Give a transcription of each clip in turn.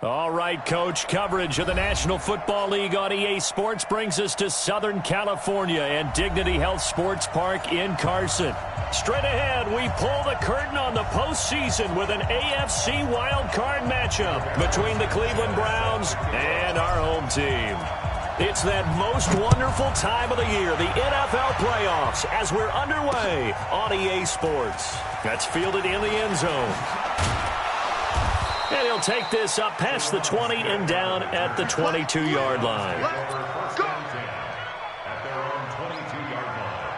All right, Coach. Coverage of the National Football League on EA Sports brings us to Southern California and Dignity Health Sports Park in Carson. Straight ahead, we pull the curtain on the postseason with an AFC wildcard matchup between the Cleveland Browns and our home team. It's that most wonderful time of the year, the NFL playoffs, as we're underway on EA Sports. That's fielded in the end zone. And he'll take this up past the 20 and down at the 22-yard line. Go! At their own 22-yard line.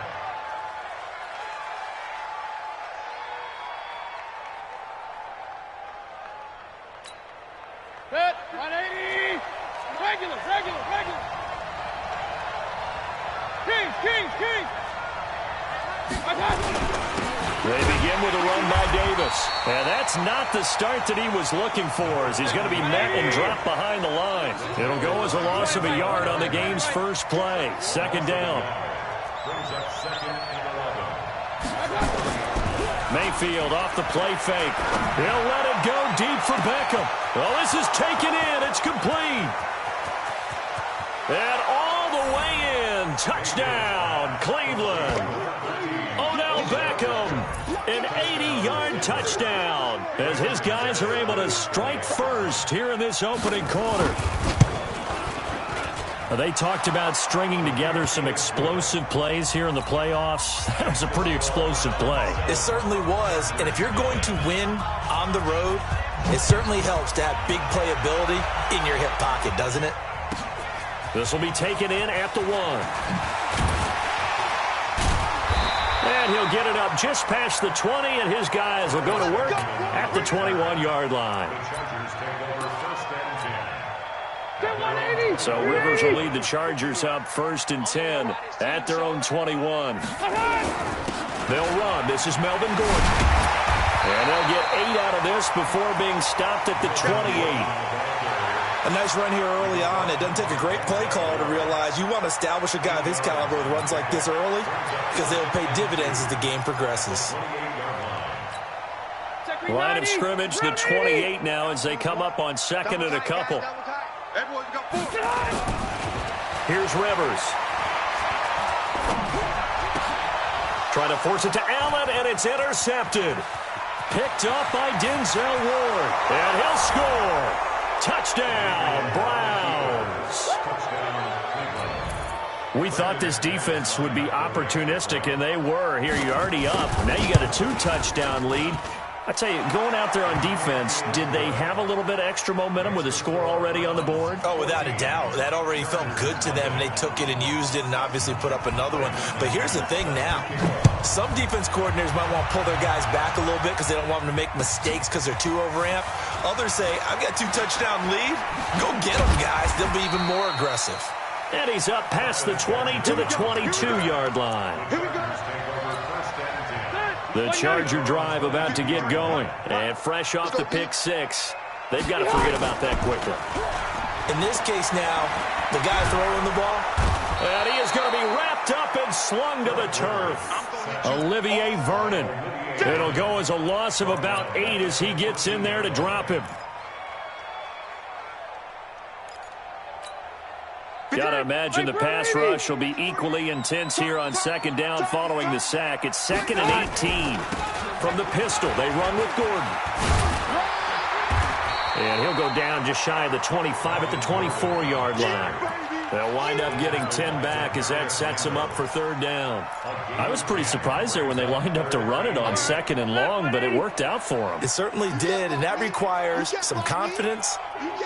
Set, 180. Regular. Kings. They begin with a run by Davis. And that's not the start that he was looking for, as he's going to be met and dropped behind the line. It'll go as a loss of a yard on the game's first play. Second down. Brings up second and 11. Mayfield off the play fake. He'll let it go deep for Beckham. Well, this is taken in. It's complete. And all the way in. Touchdown, Cleveland. Odell Beckham, an 80-yard touchdown, as his guys are able to strike first here in this opening quarter. They talked about stringing together some explosive plays here in the playoffs. That was a pretty explosive play. It certainly was, and if you're going to win on the road, it certainly helps to have big playability in your hip pocket, doesn't it? This will be taken in at the 1. And he'll get it up just past the 20, and his guys will go to work at the 21-yard line. So Rivers will lead the Chargers up 1st and 10 at their own 21. They'll run. This is Melvin Gordon. And they'll get 8 out of this before being stopped at the 28. A nice run here early on. It doesn't take a great play call to realize you want to establish a guy of his caliber with runs like this early, because they'll pay dividends as the game progresses. Line of scrimmage, the 28 now, as they come up on second and a couple. Here's Rivers. Trying to force it to Allen, and it's intercepted. Picked up by Denzel Ward, and he'll score. Touchdown, Browns. We thought this defense would be opportunistic, and they were. Here, you're already up. Now you got a 2-touchdown lead. I tell you, going out there on defense, did they have a little bit of extra momentum with a score already on the board? Oh, without a doubt. That already felt good to them. They took it and used it and obviously put up another one. But here's the thing now. Some defense coordinators might want to pull their guys back a little bit because they don't want them to make mistakes because they're too overamped. Others say, I've got 2-touchdown lead. Go get them, guys. They'll be even more aggressive. And he's up past the 20 to the 22-yard line. The Charger drive about to get going. And fresh off the pick 6. They've got to forget about that quickly. In this case now, the guy throwing the ball. And he is going to be wrapped up and slung to the turf. Olivier Vernon. It'll go as a loss of about 8 as he gets in there to drop him. Got to imagine the pass rush will be equally intense here on second down following the sack. It's 2nd and 18. From the pistol, they run with Gordon. And he'll go down just shy of the 25 at the 24-yard line. They'll wind up getting 10 back as that sets him up for 3rd down. I was pretty surprised there when they lined up to run it on 2nd and long, but it worked out for them. It certainly did, and that requires some confidence,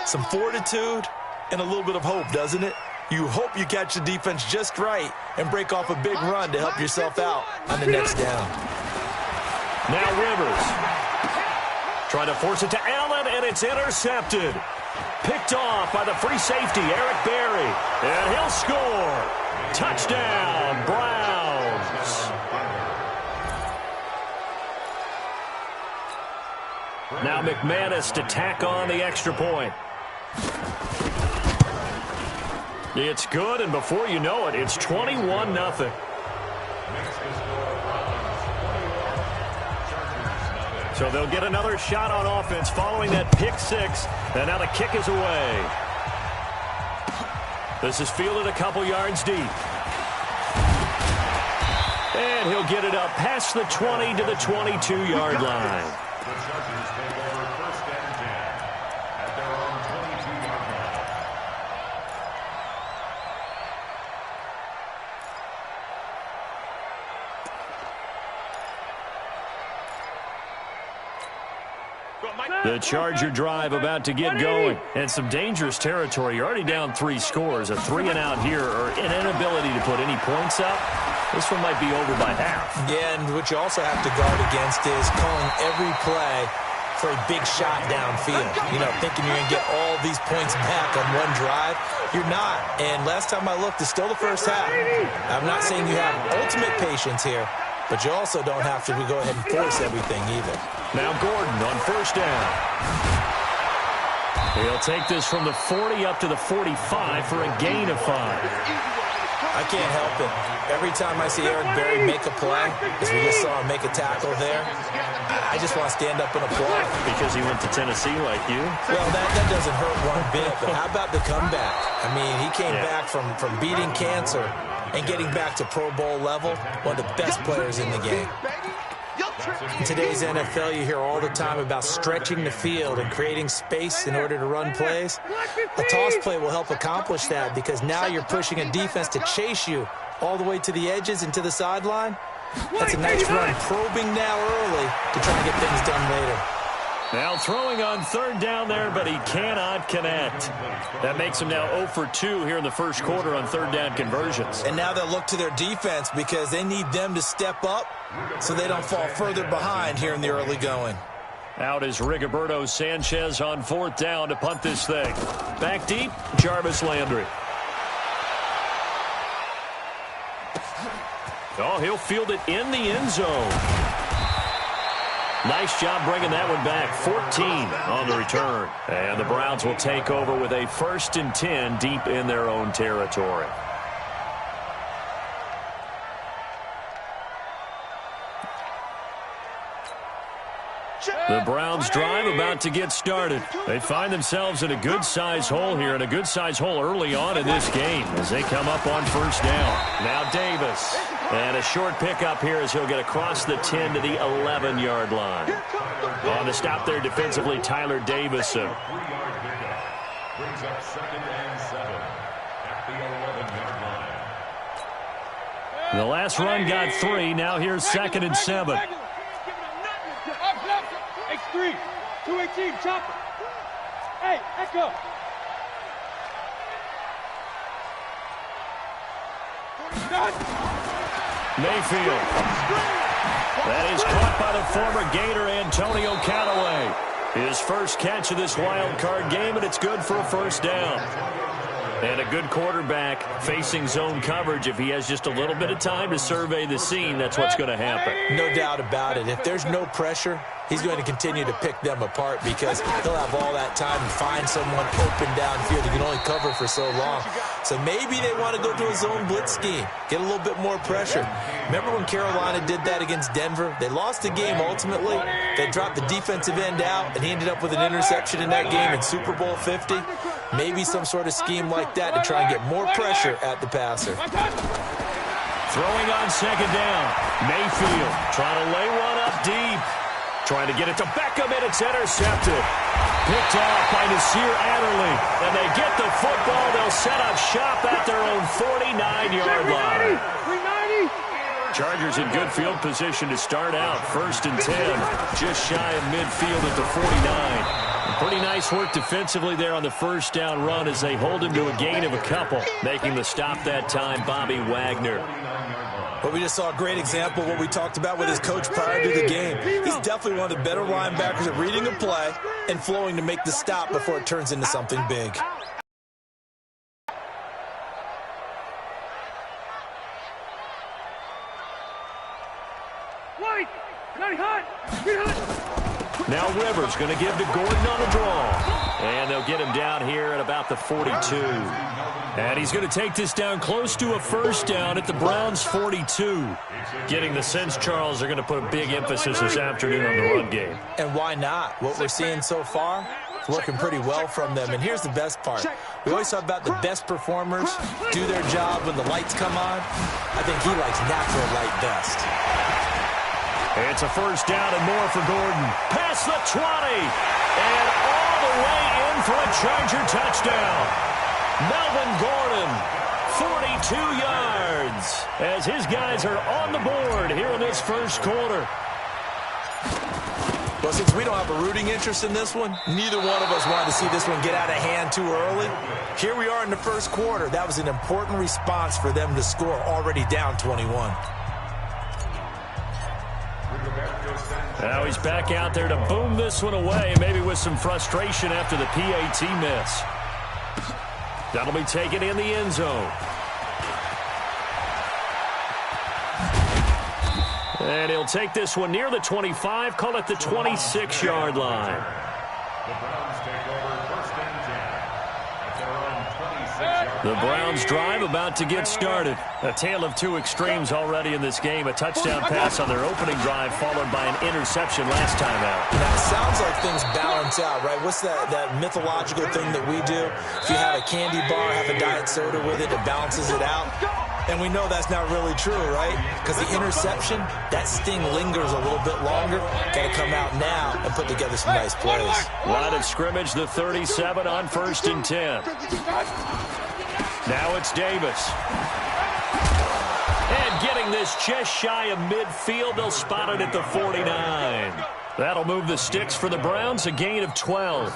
some fortitude, and a little bit of hope, doesn't it? You hope you catch the defense just right and break off a big run to help yourself out on the next down. Now Rivers. Trying to force it to Allen, and it's intercepted. Picked off by the free safety, Eric Berry. And he'll score. Touchdown, Browns. Now McManus to tack on the extra point. It's good, and before you know it, it's 21-0. So they'll get another shot on offense following that pick six. And now the kick is away. This is fielded a couple yards deep. And he'll get it up past the 20 to the 22-yard line. The Chargers take over first and 10 at their own 22-yard line. The Charger drive about to get going. And some dangerous territory. You're already down 3 scores. A 3-and-out here or an inability to put any points up. This one might be over by half. Yeah, and what you also have to guard against is calling every play for a big shot downfield. You know, thinking you're going to get all these points back on one drive. You're not. And last time I looked, it's still the first half. I'm not saying you have ultimate patience here, but you also don't have to go ahead and force everything either. Now Gordon on first down. He'll take this from the 40 up to the 45 for a gain of 5. I can't help it. Every time I see Eric Berry make a play, as we just saw him make a tackle there, I just want to stand up and applaud. Because he went to Tennessee like you? Well, that doesn't hurt one bit, but how about the comeback? I mean, he came back from beating cancer and getting back to Pro Bowl level, one of the best players in the game. In today's NFL, you hear all the time about stretching the field and creating space in order to run plays. A toss play will help accomplish that because now you're pushing a defense to chase you all the way to the edges and to the sideline. That's a nice run, probing now early to try and get things done later. Now throwing on third down there, but he cannot connect. That makes him now 0 for 2 here in the first quarter on third down conversions. And now they'll look to their defense because they need them to step up so they don't fall further behind here in the early going. Out is Rigoberto Sanchez on fourth down to punt this thing. Back deep, Jarvis Landry. Oh, he'll field it in the end zone. Nice job bringing that one back. 14 on the return. And the Browns will take over with a 1st and 10 deep in their own territory. The Browns drive about to get started. They find themselves in a good-sized hole here, and a good-sized hole early on in this game as they come up on first down. Now Davis. And a short pickup here as he'll get across the 10 to the 11-yard line. On the stop there defensively, Tyler Davis. Brings up 2nd and 7 at the 11-yard line. The last run got 3. Now here's 2nd and 7. X3, 218, chopper. Hey, Echo. Mayfield. That is caught by the former Gator Antonio Callaway. His first catch of this wild card game, and it's good for a first down. And a good quarterback facing zone coverage. If he has just a little bit of time to survey the scene, that's what's going to happen. No doubt about it. If there's no pressure, he's going to continue to pick them apart because he'll have all that time to find someone open downfield. He can only cover for so long. So maybe they want to go to a zone blitz scheme, get a little bit more pressure. Remember when Carolina did that against Denver? They lost the game ultimately. They dropped the defensive end out, and he ended up with an interception in that game in Super Bowl 50. Maybe some sort of scheme like that to try and get more pressure at the passer. Throwing on second down. Mayfield trying to lay one up deep. Trying to get it to Beckham, and it's intercepted. Picked off by Nasir Adderley. And they get the football. They'll set up shop at their own 49-yard line. Chargers in good field position to start out. 1st and 10. Just shy of midfield at the 49. Pretty nice work defensively there on the first down run as they hold him to a gain of a couple. Making the stop that time, Bobby Wagner. But we just saw a great example of what we talked about with his coach prior to the game. He's definitely one of the better linebackers at reading a play and flowing to make the stop before it turns into something big. Now Rivers going to give to Gordon on a draw. And they'll get him down here at about the 42. And he's going to take this down close to a first down at the Browns' 42. Getting the sense, Charles, they're going to put a big emphasis this afternoon on the run game. And why not? What we're seeing so far, it's working pretty well from them. And here's the best part. We always talk about the best performers do their job when the lights come on. I think he likes natural light best. It's a first down and more for Gordon. Past the 20. And all the way in for a Charger touchdown. Melvin Gordon, 42 yards, as his guys are on the board here in this first quarter. Well, since we don't have a rooting interest in this one, neither one of us wanted to see this one get out of hand too early. Here we are in the first quarter. That was an important response for them to score, already down 21. Now he's back out there to boom this one away, maybe with some frustration after the PAT miss. That'll be taken in the end zone. And he'll take this one near the 25, call it the 26-yard line. The Browns take over first and 10 at their own 26-yard line. The Browns drive about to get started. A tale of two extremes already in this game. A touchdown pass on their opening drive followed by an interception last time out. Now, it sounds like things balance out, right? What's that mythological thing that we do? If you have a candy bar, have a diet soda with it, it balances it out. And we know that's not really true, right? Because the interception, that sting lingers a little bit longer. Got to come out now and put together some nice plays. Line of scrimmage, the 37 on first and 10. Now it's Davis. And getting this just shy of midfield, they'll spot it at the 49. That'll move the sticks for the Browns, a gain of 12.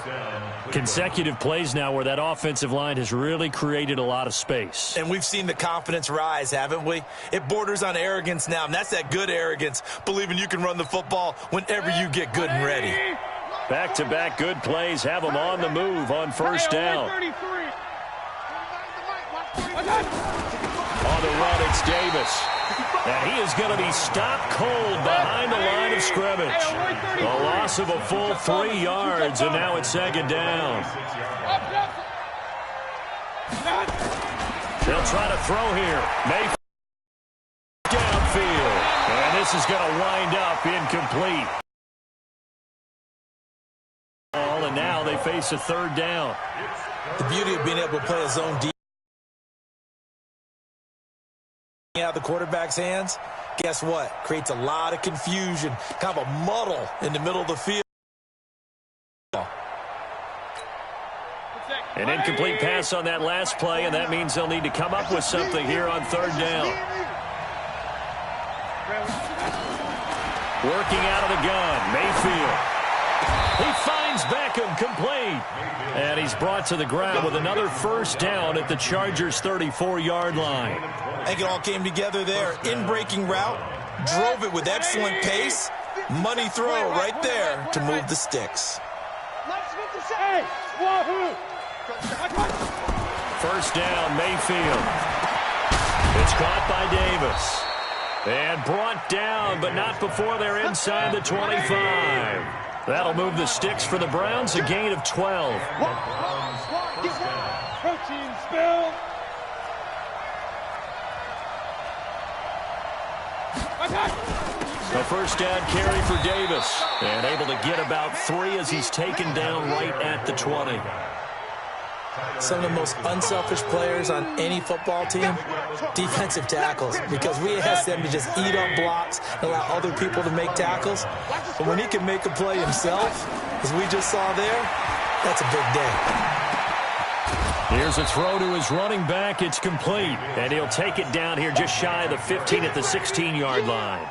Consecutive plays now where that offensive line has really created a lot of space. And we've seen the confidence rise, haven't we? It borders on arrogance now, and that's that good arrogance, believing you can run the football whenever you get good and ready. Back-to-back good plays have them on the move on first down. On the run, it's Davis. And he is going to be stopped cold behind the line of scrimmage. A loss of a full 3 yards, and now it's second down. They'll try to throw here. Mayfield downfield. And this is going to wind up incomplete. And now they face a third down. The beauty of being able to play a zone defense out of the quarterback's hands, guess what? Creates a lot of confusion, kind of a muddle in the middle of the field. An incomplete pass on that last play, and that means they'll need to come up with something here on third down. Working out of the gun, Mayfield. He finds Beckham complete. And he's brought to the ground with another first down at the Chargers' 34-yard line. I think it all came together there. In-breaking route, drove it with excellent pace. Money throw right there to move the sticks. First down, Mayfield. It's caught by Davis. And brought down, but not before they're inside the 25. That'll move the sticks for the Browns, a gain of 12. Protein spill. A first down carry for Davis. And able to get about 3 as he's taken down right at the 20. Some of the most unselfish players on any football team, defensive tackles, because we ask them to just eat up blocks and allow other people to make tackles. But when he can make a play himself, as we just saw there, that's a big day. Here's a throw to his running back. It's complete. And he'll take it down here just shy of the 15 at the 16-yard line.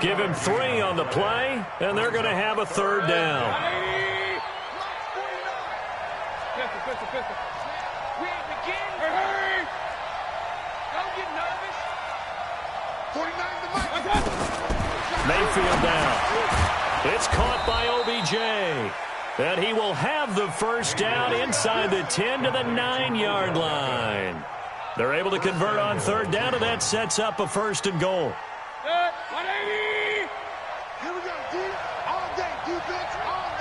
Give him 3 on the play, and they're going to have a third down. We ain't begin. Hurry! Don't get nervous. 49 to Mayfield down. It's caught by OBJ. And he will have the first down inside the 10 to the 9-yard line. They're able to convert on third down, and that sets up a first and goal. 180. Here we go, D. All day defense, all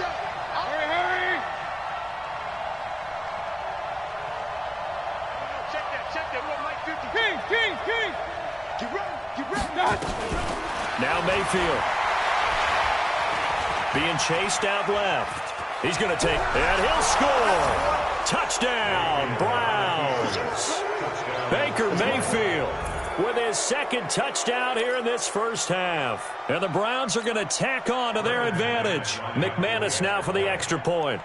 King. Get ready. Now Mayfield. Being chased out left. He's going to take, and he'll score. Touchdown, Browns. Baker Mayfield with his second touchdown here in this first half. And the Browns are going to tack on to their advantage. McManus now for the extra point.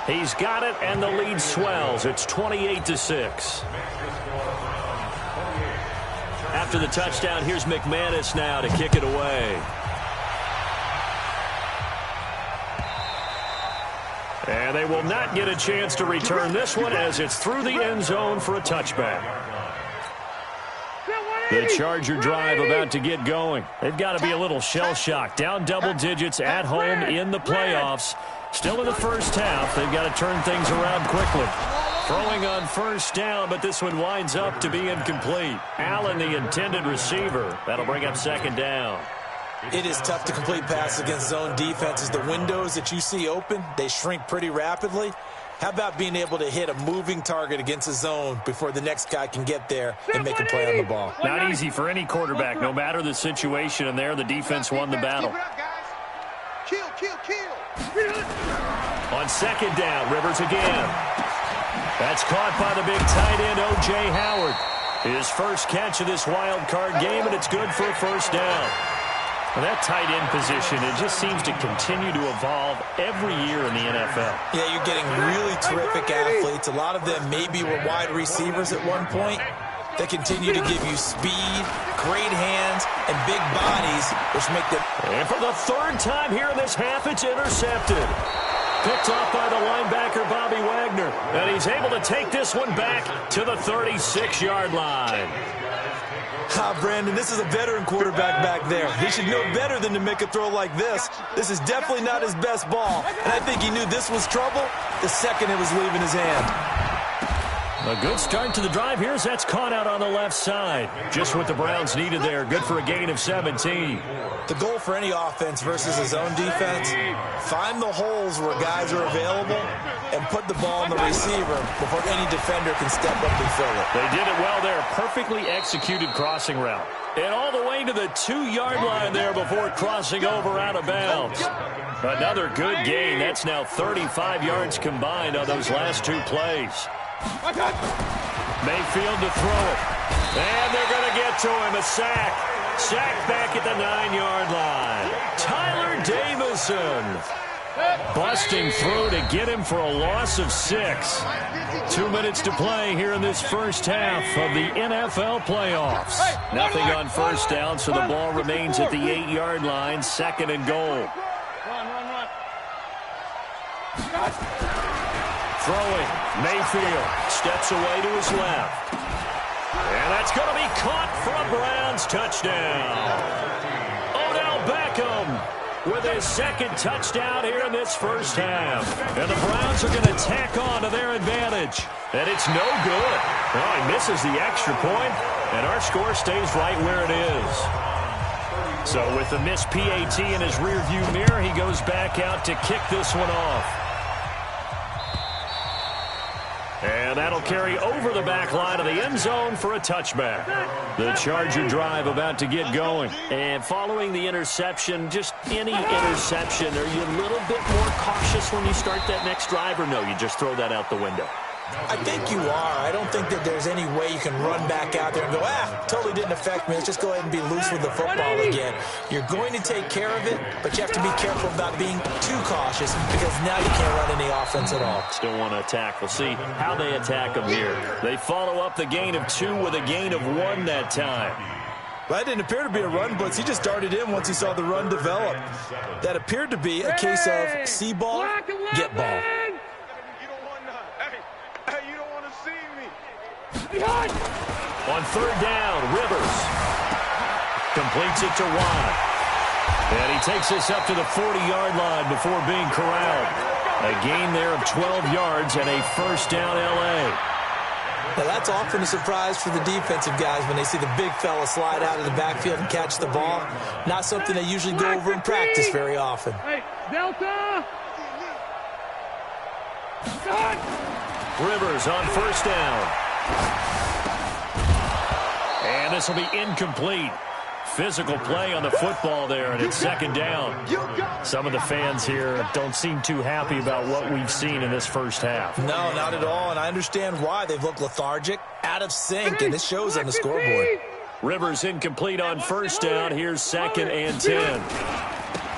He's got it, and the lead swells. It's 28-6. After the touchdown, here's McManus now to kick it away. And they will not get a chance to return this one as it's through the end zone for a touchback. The Charger drive about to get going. They've got to be a little shell-shocked. Down double digits at home in the playoffs. Still in the first half. They've got to turn things around quickly. Throwing on first down, but this one winds up to be incomplete. Allen, the intended receiver. That'll bring up second down. It is tough to complete passes against zone defenses. The windows that you see open, they shrink pretty rapidly. How about being able to hit a moving target against a zone before the next guy can get there and make a play on the ball? Not easy for any quarterback, no matter the situation, and there the defense won the battle. Kill. On second down, Rivers again. That's caught by the big tight end, O.J. Howard. His first catch of this wild card game, and it's good for a first down. Well, that tight end position, it just seems to continue to evolve every year in the NFL. Yeah, you're getting really terrific athletes. A lot of them maybe were wide receivers at one point. They continue to give you speed, great hands, and big bodies, which make them... And for the third time here in this half, it's intercepted. Picked off by the linebacker, Bobby Wagner. And he's able to take this one back to the 36-yard line. Brandon, this is a veteran quarterback back there. He should know better than to make a throw like this. This is definitely not his best ball. And I think he knew this was trouble the second it was leaving his hand. A good start to the drive here as that's caught out on the left side. Just what the Browns needed there. Good for a gain of 17. The goal for any offense versus a zone defense, find the holes where guys are available and put the ball on the receiver before any defender can step up and fill it. They did it well there. Perfectly executed crossing route. And all the way to the 2-yard line there before crossing over out of bounds. Another good gain. That's now 35 yards combined on those last two plays. Mayfield to throw it. And they're going to get to him. A sack. Sack back at the 9-yard line. Tyler Davison busting through to get him for a loss of 6. 2 minutes to play here in this first half of the NFL playoffs. Nothing on first down, so the ball remains at the 8-yard line. Second and goal. Run. Throwing. Mayfield steps away to his left. And that's going to be caught for a Browns touchdown. Odell Beckham with his second touchdown here in this first half. And the Browns are going to tack on to their advantage. And it's no good. Oh, he misses the extra point, and our score stays right where it is. So with the missed PAT in his rearview mirror, he goes back out to kick this one off. And that'll carry over the back line of the end zone for a touchback. The Charger drive about to get going. And following the interception, just any interception, are you a little bit more cautious when you start that next drive, or no, you just throw that out the window? I think you are. I don't think that there's any way you can run back out there and go, totally didn't affect me. Let's just go ahead and be loose with the football again. You're going to take care of it, but you have to be careful about being too cautious because now you can't run any offense at all. Still want to attack. We'll see how they attack them here. They follow up the gain of 2 with a gain of 1 that time. Well, that didn't appear to be a run blitz. He just darted in once he saw the run develop. That appeared to be a case of see ball, get ball. On third down, Rivers completes it to Watt. And he takes this up to the 40-yard line before being corralled. A gain there of 12 yards and a first down L.A. Now, that's often a surprise for the defensive guys when they see the big fella slide out of the backfield and catch the ball. Not something they usually go over in practice very often. Hey, Delta! Rivers on first down. And this will be incomplete. Physical play on the football there, and it's second down. Some of the fans here don't seem too happy about what we've seen in this first half. No, not at all, and I understand why. They've looked lethargic, out of sync, and it shows on the scoreboard. Rivers incomplete on first down. Here's second and 10.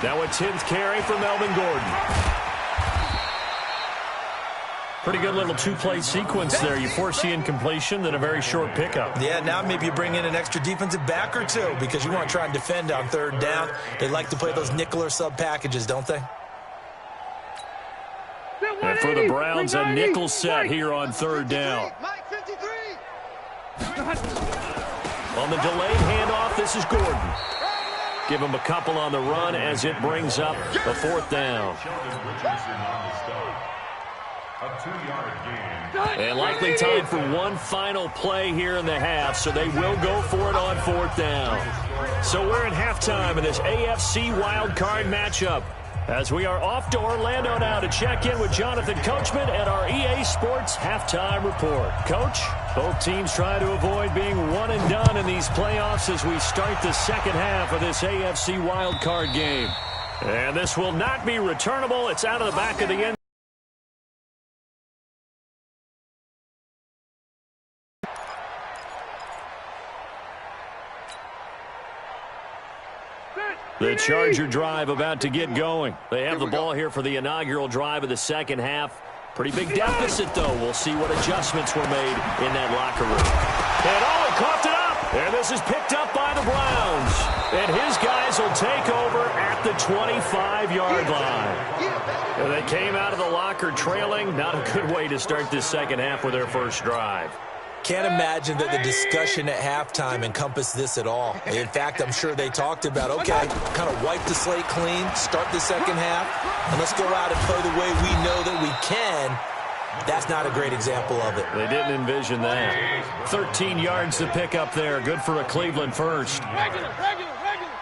Now a 10th carry for Melvin Gordon. Pretty good little two-play sequence there. You force the incompletion, then a very short pickup. Yeah, now maybe you bring in an extra defensive back or two because you want to try and defend on third down. They like to play those nickel or sub packages, don't they? And for the Browns, a nickel set here on third down. On the delayed handoff, this is Gordon. Give him a couple on the run as it brings up the fourth down. A 2-yard gain. And likely time for one final play here in the half, so they will go for it on fourth down. So we're in halftime in this AFC wildcard matchup as we are off to Orlando now to check in with Jonathan Coachman at our EA Sports Halftime Report. Coach, both teams try to avoid being one and done in these playoffs as we start the second half of this AFC wildcard game. And this will not be returnable. It's out of the back of the end. The Charger drive about to get going. They have the ball here for the inaugural drive of the second half. Pretty big deficit, though. We'll see what adjustments were made in that locker room. And he coughed it up. And this is picked up by the Browns. And his guys will take over at the 25-yard line. And they came out of the locker trailing. Not a good way to start this second half with their first drive. Can't imagine that the discussion at halftime encompassed this at all. In fact, I'm sure they talked about, okay, kind of wipe the slate clean, start the second half, and let's go out and play the way we know that we can. That's not a great example of it. They didn't envision that. 13 yards to pick up there. Good for a Cleveland first.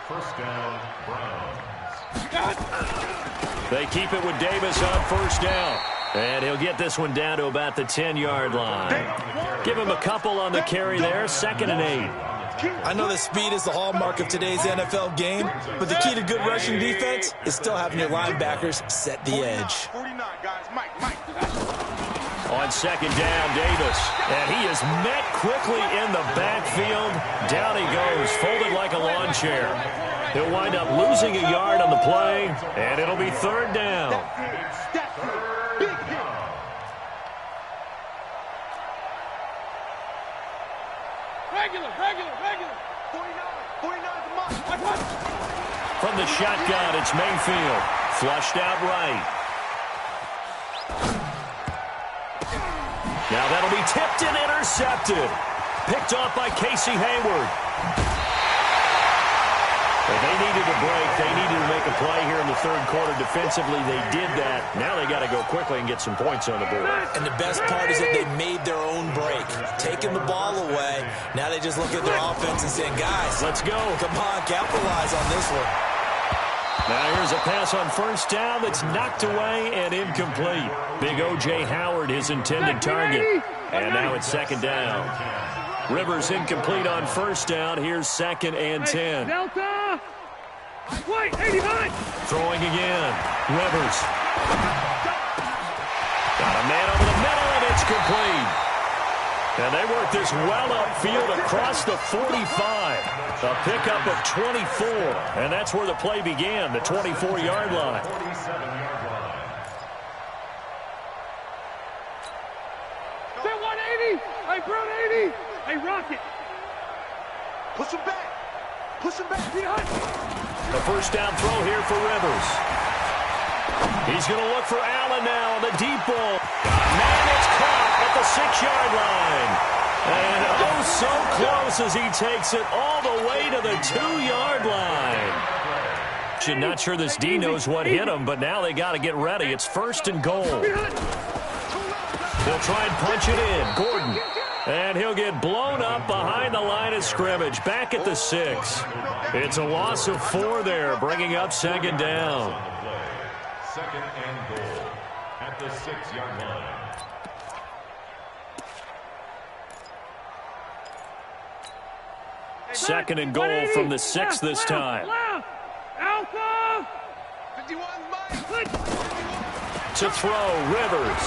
First down, Browns. They keep it with Davis on first down. And he'll get this one down to about the 10-yard line. Give him a couple on the carry there. Second and 8. I know that speed is the hallmark of today's NFL game, but the key to good rushing defense is still having your linebackers set the edge. On second down, Davis. And he is met quickly in the backfield. Down he goes, folded like a lawn chair. He'll wind up losing a yard on the play, and it'll be third down. From the shotgun, it's Mayfield. Flushed out right. Now that'll be tipped and intercepted. Picked off by Casey Hayward. Well, they needed a break. They needed to make a play here in the third quarter defensively. They did that. Now they got to go quickly and get some points on the board. And the best part is that they made their own break. Taking the ball away. Now they just look at their offense and saying, guys, let's go. Come on, capitalize on this one. Now here's a pass on first down that's knocked away and incomplete. Big O.J. Howard, his intended target. And now it's second down. Rivers incomplete on first down. Here's second and 10. Delta! White, 89! Throwing again. Rivers. Got a man over the middle, and it's complete. And they work this well upfield across the 45. A pickup of 24. And that's where the play began, the 24-yard line. 47-yard line. Say 180! Hey, Brown 80! Hey, Rocket! Push him back! Push him back! The first down throw here for Rivers. He's going to look for Allen now on the deep ball. Man, it's caught at the 6-yard line. And oh, so close as he takes it all the way to the 2-yard line. Not sure this D knows what hit him, but now they got to get ready. It's first and goal. They'll try and punch it in. Gordon. And he'll get blown up behind the line of scrimmage. Back at the 6. It's a loss of 4 there, bringing up second down. Second and goal at the 6-yard line. 2nd and goal from the 6 this time. To throw, Rivers.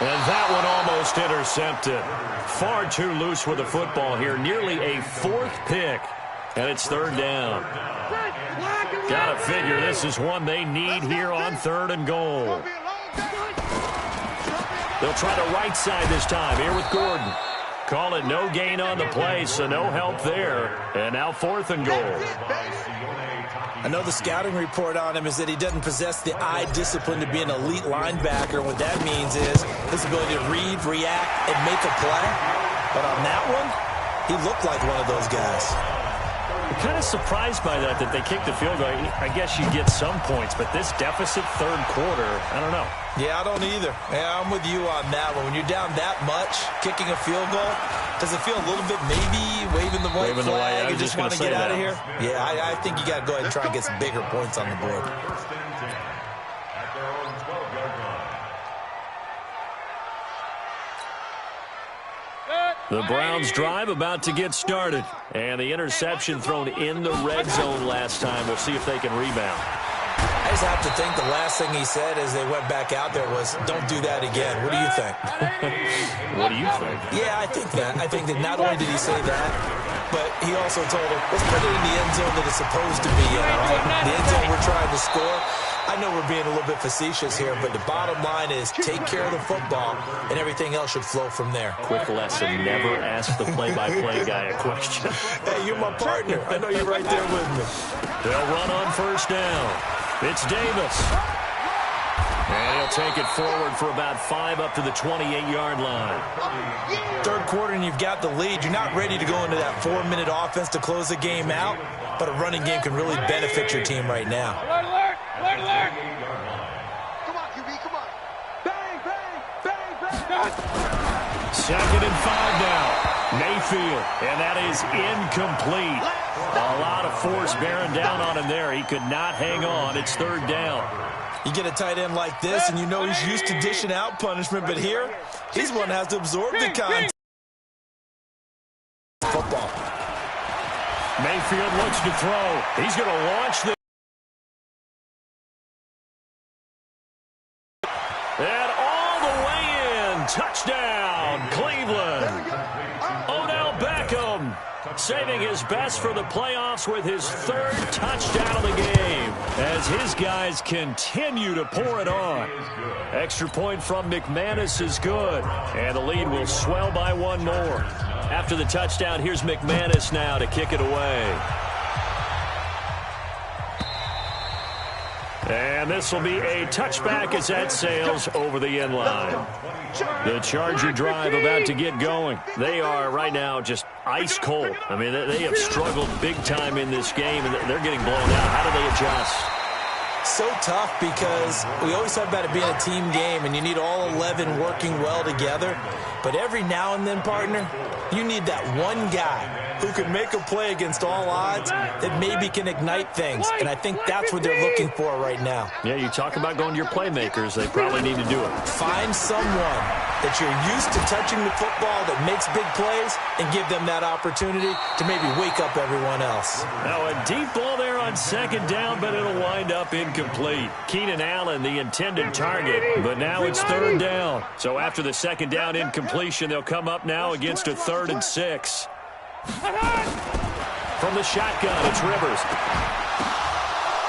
And that one almost intercepted. Far too loose with the football here. Nearly a 4th pick. And it's 3rd down. Gotta figure this is one they need here on 3rd and goal. They'll try the right side this time here with Gordon. Call it no gain on the play, so no help there. And now 4th and goal. I know the scouting report on him is that he doesn't possess the eye discipline to be an elite linebacker. What that means is his ability to read, react, and make a play. But on that one, he looked like one of those guys. I'm kind of surprised by that they kicked the field goal. I guess you get some points, but this deficit 3rd quarter, I don't know. Yeah, I don't either. Yeah, I'm with you on that one. When you're down that much, kicking a field goal, does it feel a little bit maybe waving the white flag and just want to get out of here? Yeah, I think you got to go ahead and try and get some bigger points on the board. First and 10 at their own 12-yard line. The Browns drive about to get started. And the interception thrown in the red zone last time. We'll see if they can rebound. I just have to think the last thing he said as they went back out there was, don't do that again. What do you think? What do you think? Yeah, I think that. I think that not only did he say that, but he also told him, let's put it in the end zone that it's supposed to be in, all right? The end zone we're trying to score. I know we're being a little bit facetious here, but the bottom line is take care of the football, and everything else should flow from there. Quick lesson, never ask the play-by-play guy a question. Hey, you're my partner. I know you're right there with me. They'll run on 1st down. It's Davis. And he'll take it forward for about 5 up to the 28-yard line. 3rd quarter and you've got the lead. You're not ready to go into that 4-minute offense to close the game out, but a running game can really benefit your team right now. Alert, alert. Come on, QB, come on. Bang, bang, bang, bang. 2nd and 5 now. Mayfield, and that is incomplete. A lot of force bearing down on him there. He could not hang on. It's 3rd down. You get a tight end like this, and you know he's used to dishing out punishment, but here, he's one that has to absorb the contact. Football. Mayfield looks to throw. He's going to launch this. And all the way in. Touchdown, Cleveland. Odell Beckham saving his best for the playoffs with his 3rd touchdown of the game as his guys continue to pour it on. Extra point from McManus is good, and the lead will swell by 1 more. After the touchdown, here's McManus now to kick it away. And this will be a touchback as that sails over the end line. The Charger drive about to get going. They are right now just ice cold. I mean, they have struggled big time in this game, and they're getting blown out. How do they adjust? So tough because we always talk about it being a team game, and you need all 11 working well together. But every now and then, partner, you need that one guy who can make a play against all odds that maybe can ignite things. And I think that's what they're looking for right now. Yeah, you talk about going to your playmakers. They probably need to do it. Find someone that you're used to touching the football that makes big plays and give them that opportunity to maybe wake up everyone else. Now, a deep ball there on 2nd down, but it'll wind up incomplete. Keenan Allen, the intended target, but now it's 3rd down. So after the 2nd down incompletion, they'll come up now against a 3rd and 6. From the shotgun, it's Rivers.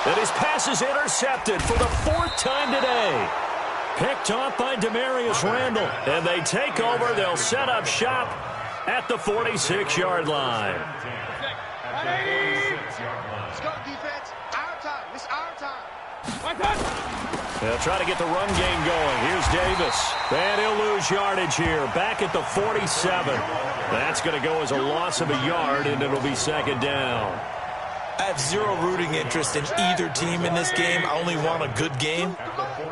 And his pass is intercepted for the 4th time today. Picked off by Demarius Randall. And they take over. They'll set up shop at the 46-yard line. Let's go, defense. Our time. It's our time. They'll try to get the run game going. Here's Davis. And he'll lose yardage here. Back at the 47. That's going to go as a loss of a yard, and it'll be 2nd down. I have zero rooting interest in either team in this game. I only want a good game.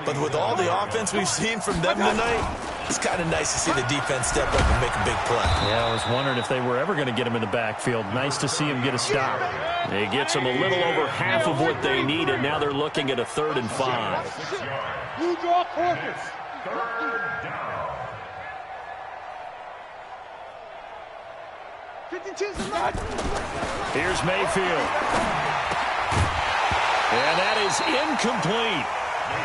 But with all the offense we've seen from them tonight, it's kind of nice to see the defense step up and make a big play. Yeah, I was wondering if they were ever going to get him in the backfield. Nice to see him get a stop. It gets them a little over half of what they needed. Now they're looking at a 3rd and 5. You draw corpus. 3rd down. Here's Mayfield. And that is incomplete.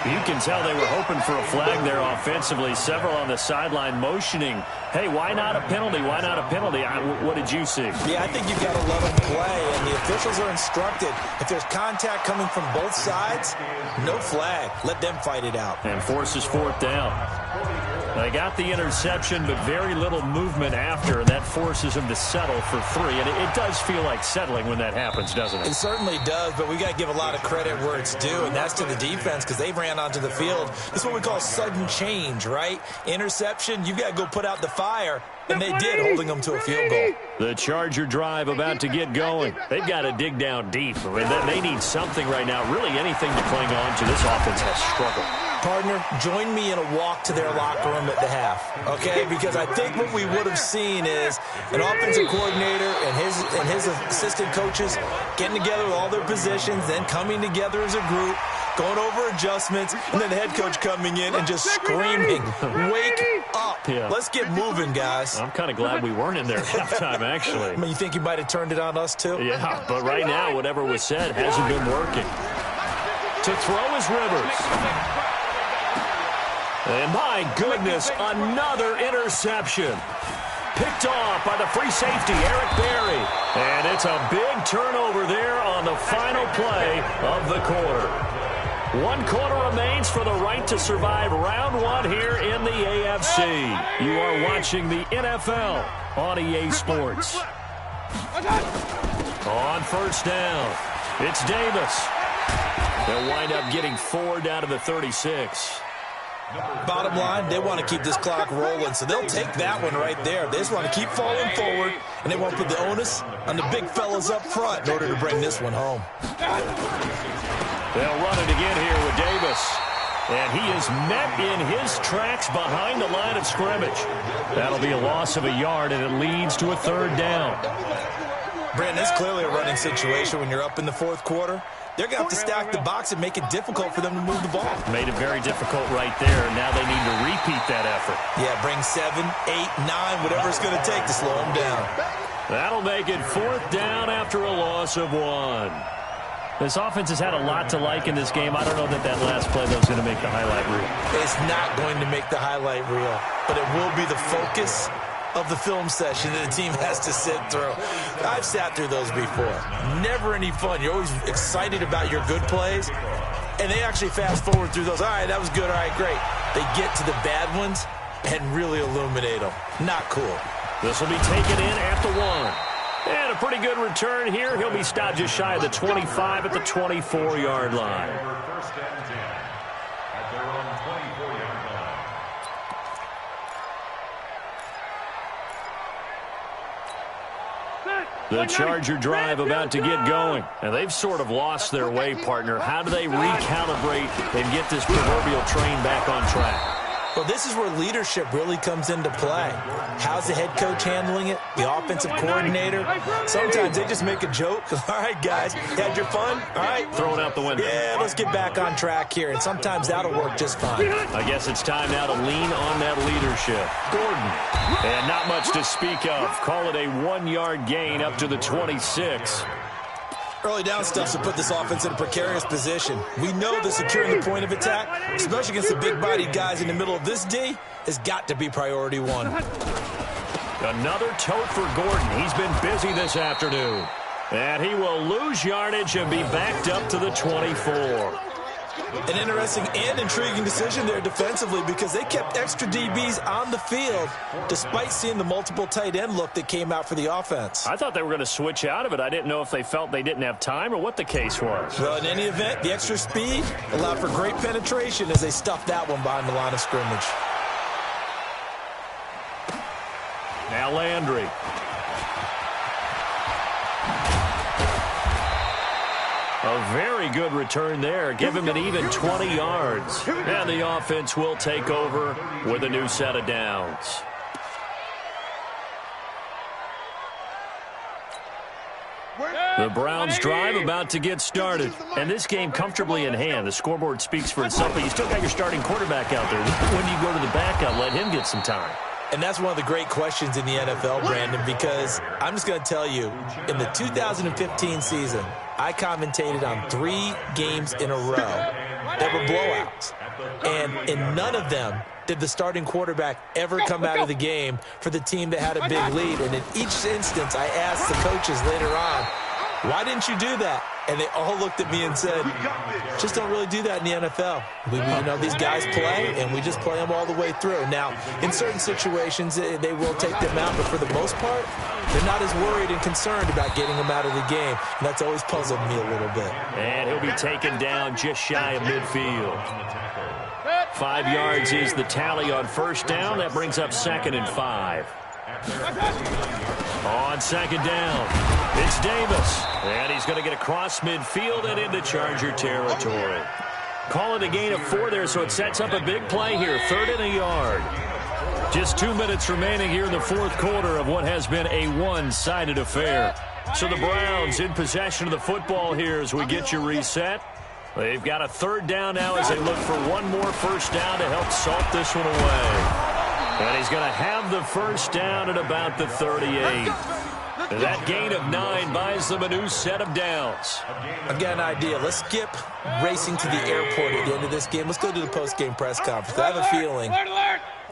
You can tell they were hoping for a flag there offensively. Several on the sideline motioning, hey, why not a penalty? Why not a penalty? What did you see? Yeah, I think you've got to let them play, and the officials are instructed. If there's contact coming from both sides, no flag. Let them fight it out. And forces fourth down. They got the interception, but very little movement after, and that forces them to settle for 3. And it does feel like settling when that happens, doesn't it? It certainly does, but we got to give a lot of credit where it's due, and that's to the defense because they ran onto the field. This is what we call sudden change, right? Interception, you've got to go put out the fire, and they did, holding them to a field goal. The Charger drive about to get going. They've got to dig down deep. I mean, they need something right now, really anything to cling on to. This offense has struggled. Partner, join me in a walk to their locker room at the half, okay? Because I think what we would have seen is an offensive coordinator and his assistant coaches getting together with all their positions, then coming together as a group, going over adjustments, and then the head coach coming in and just screaming, wake up. Yeah. Let's get moving, guys. I'm kind of glad we weren't in there at halftime, actually. I mean, you think you might have turned it on us, too? Yeah, but right now, whatever was said hasn't been working. To throw is Rivers. And my goodness, another interception. Picked off by the free safety, Eric Berry. And it's a big turnover there on the final play of the quarter. 1 quarter remains for the right to survive round 1 here in the AFC. You are watching the NFL on EA Sports. On first down, it's Davis. They'll wind up getting 4 down to the 36. Bottom line, they want to keep this clock rolling, so they'll take that one right there. They just want to keep falling forward, and they want to put the onus on the big fellas up front in order to bring this one home. They'll run it again here with Davis. And he is met in his tracks behind the line of scrimmage. That'll be a loss of a yard, and it leads to a 3rd down. Brandon, it's clearly a running situation when you're up in the 4th quarter. They're going to have to stack the box and make it difficult for them to move the ball. Made it very difficult right there. Now they need to repeat that effort. Yeah, bring 7, 8, 9, whatever it's going to take to slow them down. That'll make it 4th down after a loss of 1. This offense has had a lot to like in this game. I don't know that last play, though, is going to make the highlight reel. It's not going to make the highlight reel, but it will be the focus of the film session that the team has to sit through. I've sat through those before. Never any fun. You're always excited about your good plays, and they actually fast forward through those. All right, that was good. All right, great. They get to the bad ones and really illuminate them. Not cool. This will be taken in at the 1. And a pretty good return here. He'll be stopped just shy of the 25 at the 24-yard line. First and 10 at their own 24-yard line. The Charger drive about to get going. And they've sort of lost their way, partner. How do they recalibrate and get this proverbial train back on track? Well, this is where leadership really comes into play. How's the head coach handling it? The offensive coordinator? Sometimes they just make a joke. All right, guys, had your fun? All right. Throw it out the window. Yeah, let's get back on track here. And sometimes that'll work just fine. I guess it's time now to lean on that leadership. Gordon. And not much to speak of. Call it a 1-yard gain up to the 26. Early down stuff to put this offense in a precarious position. We know that securing the point of attack, especially against the big-bodied guys in the middle of this D, has got to be priority 1. Another tote for Gordon. He's been busy this afternoon. And he will lose yardage and be backed up to the 24. An interesting and intriguing decision there defensively because they kept extra DBs on the field despite seeing the multiple tight end look that came out for the offense. I thought they were going to switch out of it. I didn't know if they felt they didn't have time or what the case was. Well, in any event, the extra speed allowed for great penetration as they stuffed that one behind the line of scrimmage. Now Landry. A very good return there. Give him an even 20 yards. And the offense will take over with a new set of downs. The Browns drive about to get started. And this game comfortably in hand. The scoreboard speaks for itself, but you still got your starting quarterback out there. When you go to the backup, let him get some time. And that's one of the great questions in the NFL, Brandon, because I'm just going to tell you, in the 2015 season, I commentated on 3 games in a row that were blowouts. And in none of them did the starting quarterback ever come out of the game for the team that had a big lead. And in each instance, I asked the coaches later on, why didn't you do that? And they all looked at me and said, just don't really do that in the NFL. You know, these guys play, and we just play them all the way through. Now, in certain situations, they will take them out, but for the most part, they're not as worried and concerned about getting them out of the game. And that's always puzzled me a little bit. And he'll be taken down just shy of midfield. 5 yards is the tally on first down. That brings up 2nd and 5. On 2nd down, it's Davis. And he's going to get across midfield and into Charger territory. Call it a gain of 4 there, so it sets up a big play here. 3rd and a yard. Just 2 minutes remaining here in the 4th quarter of what has been a one-sided affair. So the Browns in possession of the football here as we get you reset. They've got a 3rd down now as they look for one more first down to help salt this one away. And he's going to have the first down at about the 38. That gain of 9 buys them a new set of downs. I've got an idea. Let's skip racing to the airport at the end of this game. Let's go to the post-game press conference. I have a feeling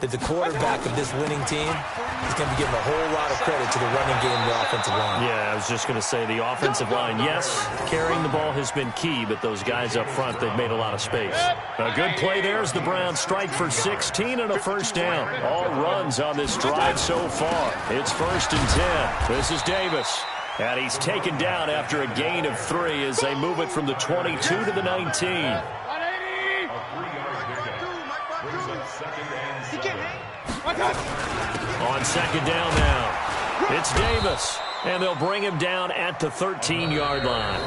that the quarterback of this winning team is going to be giving a whole lot of credit to the running game and the offensive line. Yeah, I was just going to say the offensive line, yes, carrying the ball has been key, but those guys up front, they've made a lot of space. A good play there as the Browns strike for 16 and a first down. All runs on this drive so far. It's 1st and 10. This is Davis. And he's taken down after a gain of 3 as they move it from the 22 to the 19. On 2nd down now, it's Davis, and they'll bring him down at the 13-yard line.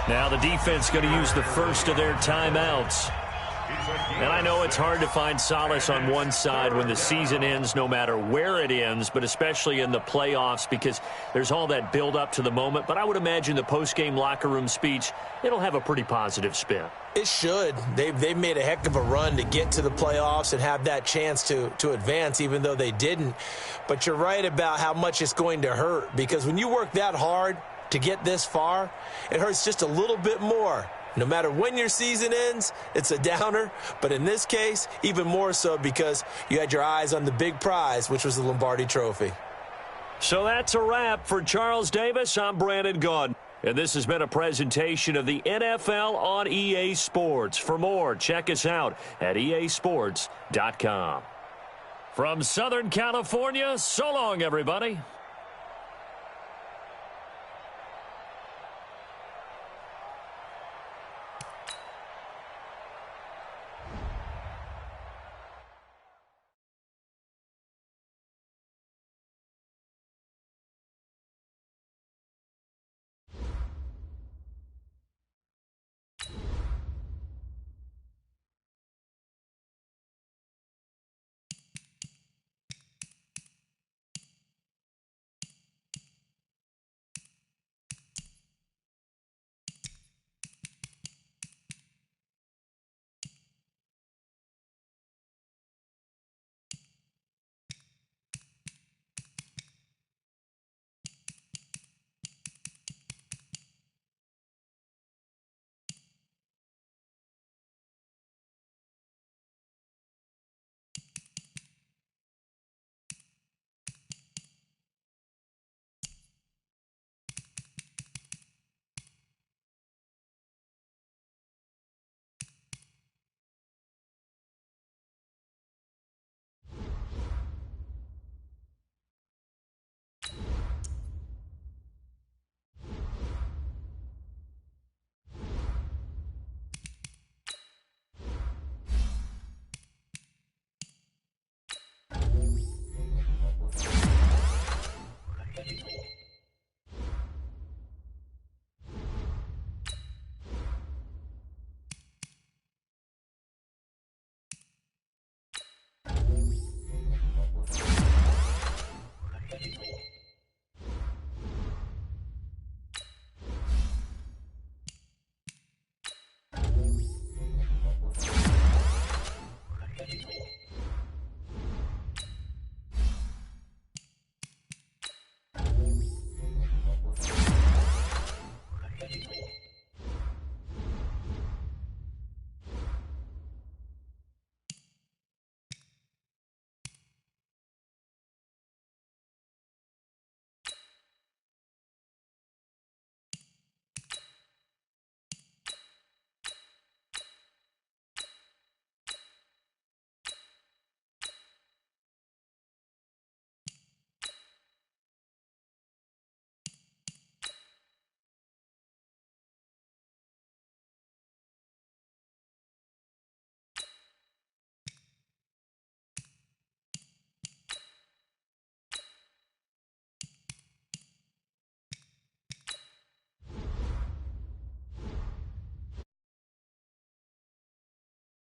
Now the defense going to use the first of their timeouts. And I know it's hard to find solace on one side when the season ends, no matter where it ends, but especially in the playoffs because there's all that build-up to the moment. But I would imagine the post-game locker room speech, it'll have a pretty positive spin. It should. They've made a heck of a run to get to the playoffs and have that chance to advance, even though they didn't. But you're right about how much it's going to hurt because when you work that hard to get this far, it hurts just a little bit more. No matter when your season ends, it's a downer. But in this case, even more so because you had your eyes on the big prize, which was the Lombardi Trophy. So that's a wrap for Charles Davis. I'm Brandon Gaudin. And this has been a presentation of the NFL on EA Sports. For more, check us out at easports.com. From Southern California, so long, everybody.